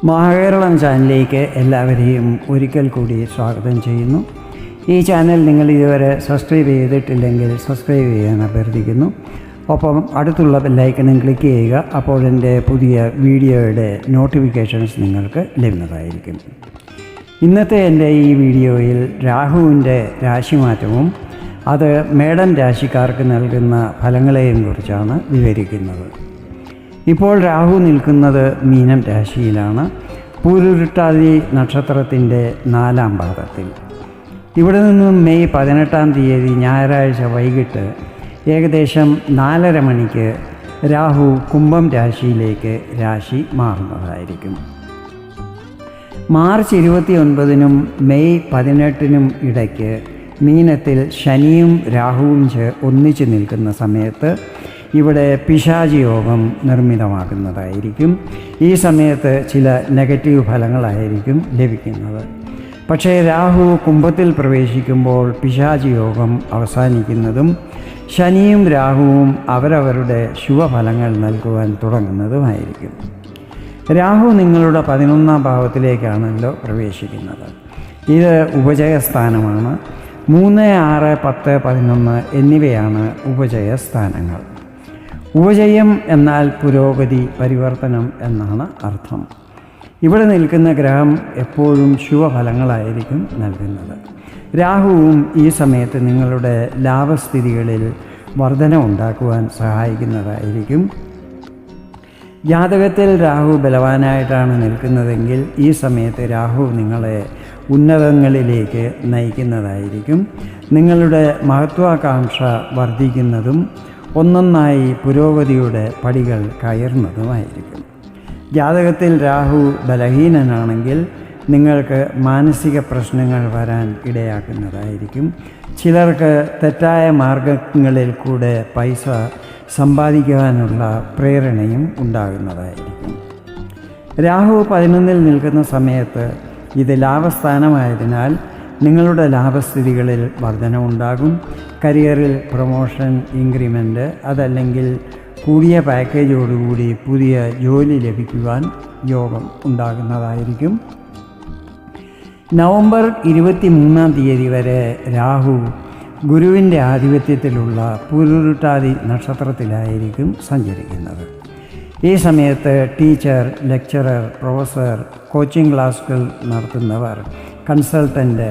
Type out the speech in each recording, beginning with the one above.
മഹാകേരളം ചാനലിലേക്ക് എല്ലാവരെയും ഒരിക്കൽ കൂടി സ്വാഗതം ചെയ്യുന്നു. ഈ ചാനൽ നിങ്ങൾ ഇതുവരെ സബ്സ്ക്രൈബ് ചെയ്തിട്ടില്ലെങ്കിൽ സബ്സ്ക്രൈബ് ചെയ്യാൻ അഭ്യർത്ഥിക്കുന്നു. ഒപ്പം അടുത്തുള്ള ബെല്ലൈക്കണും ക്ലിക്ക് ചെയ്യുക. അപ്പോൾ എൻ്റെ പുതിയ വീഡിയോയുടെ നോട്ടിഫിക്കേഷൻസ് നിങ്ങൾക്ക് ലഭിക്കുന്നതായിരിക്കും. ഇന്നത്തെ എൻ്റെ ഈ വീഡിയോയിൽ രാഹുവിൻ്റെ രാശിമാറ്റവും അത് മേടൻ രാശിക്കാർക്ക് നൽകുന്ന ഫലങ്ങളെയും കുറിച്ചാണ് വിവരിക്കുന്നത്. ഇപ്പോൾ രാഹു നിൽക്കുന്നത് മീനം രാശിയിലാണ്, പൂരുരുട്ടാതി നക്ഷത്രത്തിൻ്റെ 4-ാം പാദത്തിൽ. ഇവിടെ നിന്നും മെയ് 18-ാം തീയതി ഞായറാഴ്ച വൈകിട്ട് ഏകദേശം 4:30 മണിക്ക് രാഹു കുംഭം രാശിയിലേക്ക് രാശി മാറുന്നതായിരിക്കും. മാർച്ച് 29-നും മെയ് 18-നും ഇടയ്ക്ക് മീനത്തിൽ ശനിയും രാഹുവും ഒന്നിച്ച് നിൽക്കുന്ന സമയത്ത് ഇവിടെ പിശാചി യോഗം നിർമ്മിതമാകുന്നതായിരിക്കും. ഈ സമയത്ത് ചില നെഗറ്റീവ് ഫലങ്ങളായിരിക്കും ലഭിക്കുന്നത്. പക്ഷേ രാഹു കുംഭത്തിൽ പ്രവേശിക്കുമ്പോൾ പിശാചി യോഗം അവസാനിക്കുന്നതും ശനിയും രാഹുവും അവരവരുടെ ശുഭഫലങ്ങൾ നൽകുവാൻ തുടങ്ങുന്നതുമായിരിക്കും. രാഹു നിങ്ങളുടെ 11-ാം ഭാവത്തിലേക്കാണല്ലോ പ്രവേശിക്കുന്നത്. ഇത് ഉപജയസ്ഥാനമാണ്. 3, 6, 10, 11 എന്നിവയാണ് ഉപജയസ്ഥാനങ്ങൾ. ഉപജയം എന്നാൽ പുരോഗതി, പരിവർത്തനം എന്നാണ് അർത്ഥം. ഇവിടെ നിൽക്കുന്ന ഗ്രഹം എപ്പോഴും ശുഭഫലങ്ങളായിരിക്കും നൽകുന്നത്. രാഹുവും ഈ സമയത്ത് നിങ്ങളുടെ ലാഭസ്ഥിതികളിൽ വർധന ഉണ്ടാക്കുവാൻ സഹായിക്കുന്നതായിരിക്കും. ജാതകത്തിൽ രാഹു ബലവാനായിട്ടാണ് നിൽക്കുന്നതെങ്കിൽ ഈ സമയത്ത് രാഹു നിങ്ങളെ ഉന്നതങ്ങളിലേക്ക് നയിക്കുന്നതായിരിക്കും. നിങ്ങളുടെ മഹത്വാകാംക്ഷ വർദ്ധിക്കുന്നതും ഒന്നൊന്നായി പുരോഗതിയുടെ പടികൾ കയറുന്നതുമായിരിക്കും. ജാതകത്തിൽ രാഹു ബലഹീനനാണെങ്കിൽ നിങ്ങൾക്ക് മാനസിക പ്രശ്നങ്ങൾ വരാൻ ഇടയാക്കുന്നതായിരിക്കും. ചിലർക്ക് തെറ്റായ മാർഗങ്ങളിൽ കൂടെ പൈസ സമ്പാദിക്കുവാനുള്ള പ്രേരണയും ഉണ്ടാകുന്നതായിരിക്കും. രാഹു 11-ൽ നിൽക്കുന്ന സമയത്ത് ഇത് ലാഭസ്ഥാനമായതിനാൽ നിങ്ങളുടെ ലാഭസ്ഥിതികളിൽ വർധനവുണ്ടാകും. കരിയറിൽ പ്രൊമോഷൻ, ഇൻക്രിമെൻ്റ്, അതല്ലെങ്കിൽ കൂടിയ പാക്കേജോടുകൂടി പുതിയ ജോലി ലഭിക്കുവാൻ യോഗം ഉണ്ടാകുന്നതായിരിക്കും. നവംബർ 23-ാം തീയതി വരെ രാഹു ഗുരുവിൻ്റെ ആധിപത്യത്തിലുള്ള പൂരുരുട്ടാതി നക്ഷത്രത്തിലായിരിക്കും സഞ്ചരിക്കുന്നത്. ഈ സമയത്ത് ടീച്ചർ, ലെക്ചറർ, പ്രൊഫസർ, കോച്ചിങ് ക്ലാസുകൾ നടത്തുന്നവർ, കൺസൾട്ടൻ്റ്,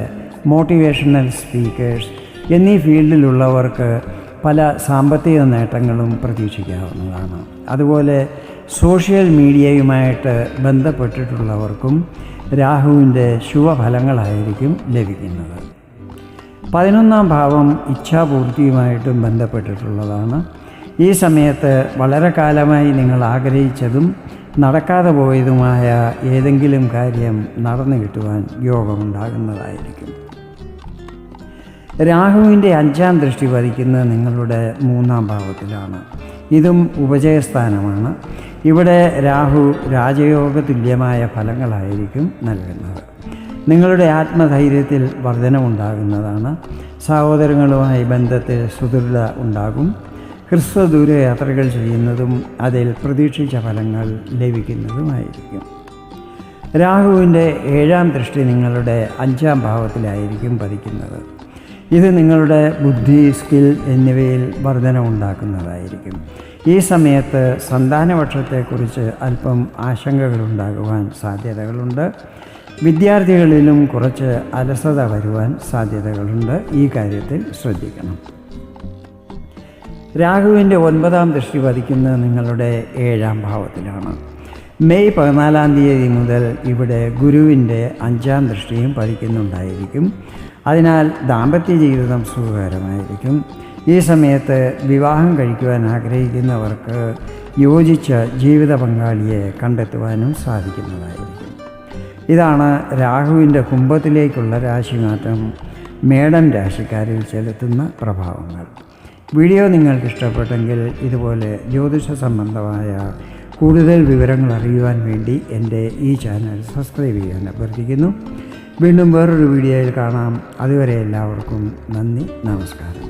മോട്ടിവേഷണൽ സ്പീക്കേഴ്സ് എന്നീ ഫീൽഡിലുള്ളവർക്ക് പല സാമ്പത്തിക നേട്ടങ്ങളും പ്രതീക്ഷിക്കാവുന്നതാണ്. അതുപോലെ സോഷ്യൽ മീഡിയയുമായിട്ട് ബന്ധപ്പെട്ടിട്ടുള്ളവർക്കും രാഹുവിൻ്റെ ശുഭഫലങ്ങളായിരിക്കും ലഭിക്കുന്നത്. 11-ാം ഭാവം ഇച്ഛാപൂർത്തിയുമായിട്ടും ബന്ധപ്പെട്ടിട്ടുള്ളതാണ്. ഈ സമയത്ത് വളരെ കാലമായി നിങ്ങൾ ആഗ്രഹിച്ചതും നടക്കാതെ പോയതുമായ ഏതെങ്കിലും കാര്യം നടന്നു കിട്ടുവാൻ യോഗമുണ്ടാകുന്നതായിരിക്കും. രാഹുവിൻ്റെ 5-ാം ദൃഷ്ടി പതിക്കുന്നത് നിങ്ങളുടെ 3-ാം ഭാവത്തിലാണ്. ഇതും ഉപജയസ്ഥാനമാണ്. ഇവിടെ രാഹു രാജയോഗ തുല്യമായ ഫലങ്ങളായിരിക്കും നൽകുന്നത്. നിങ്ങളുടെ ആത്മധൈര്യത്തിൽ വർധനമുണ്ടാകുന്നതാണ്. സഹോദരങ്ങളുമായി ബന്ധത്തിൽ സുദൃഢത ഉണ്ടാകും. ഹ്രസ്വദൂര യാത്രകൾ ചെയ്യുന്നതും അതിൽ പ്രതീക്ഷിച്ച ഫലങ്ങൾ ലഭിക്കുന്നതുമായിരിക്കും. രാഹുവിൻ്റെ 7-ാം ദൃഷ്ടി നിങ്ങളുടെ 5-ാം ഭാവത്തിലായിരിക്കും പതിക്കുന്നത്. ഇത് നിങ്ങളുടെ ബുദ്ധി, സ്കിൽ എന്നിവയിൽ വർധന ഉണ്ടാക്കുന്നതായിരിക്കും. ഈ സമയത്ത് സന്താനപക്ഷത്തെക്കുറിച്ച് അല്പം ആശങ്കകളുണ്ടാകുവാൻ സാധ്യതകളുണ്ട്. വിദ്യാർത്ഥികളിലും കുറച്ച് അലസത വരുവാൻ സാധ്യതകളുണ്ട്. ഈ കാര്യത്തിൽ ശ്രദ്ധിക്കണം. രാഹുവിൻ്റെ 9-ാം ദൃഷ്ടി പതിക്കുന്നത് നിങ്ങളുടെ 7-ാം ഭാവത്തിലാണ്. മെയ് 14-ാം തീയതി മുതൽ ഇവിടെ ഗുരുവിൻ്റെ 5-ാം ദൃഷ്ടിയും പതിക്കുന്നുണ്ടായിരിക്കും. അതിനാൽ ദാമ്പത്യ ജീവിതം സുഖകരമായിരിക്കും. ഈ സമയത്ത് വിവാഹം കഴിക്കുവാൻ ആഗ്രഹിക്കുന്നവർക്ക് യോജിച്ച ജീവിത പങ്കാളിയെ കണ്ടെത്തുവാനും സാധിക്കുന്നതായിരിക്കും. ഇതാണ് രാഹുവിൻ്റെ കുംഭത്തിലേക്കുള്ള രാശിമാറ്റം മേടൻ രാശിക്കാരിൽ ചെലുത്തുന്ന പ്രഭാവങ്ങൾ. വീഡിയോ നിങ്ങൾക്ക് ഇഷ്ടപ്പെട്ടെങ്കിൽ ഇതുപോലെ ജ്യോതിഷ സംബന്ധമായ കൂടുതൽ വിവരങ്ങൾ അറിയുവാൻ വേണ്ടി എൻ്റെ ഈ ചാനൽ സബ്സ്ക്രൈബ് ചെയ്യാൻ അഭ്യർത്ഥിക്കുന്നു. വീണ്ടും വേറൊരു വീഡിയോയിൽ കാണാം. അതുവരെ എല്ലാവർക്കും നന്ദി, നമസ്കാരം.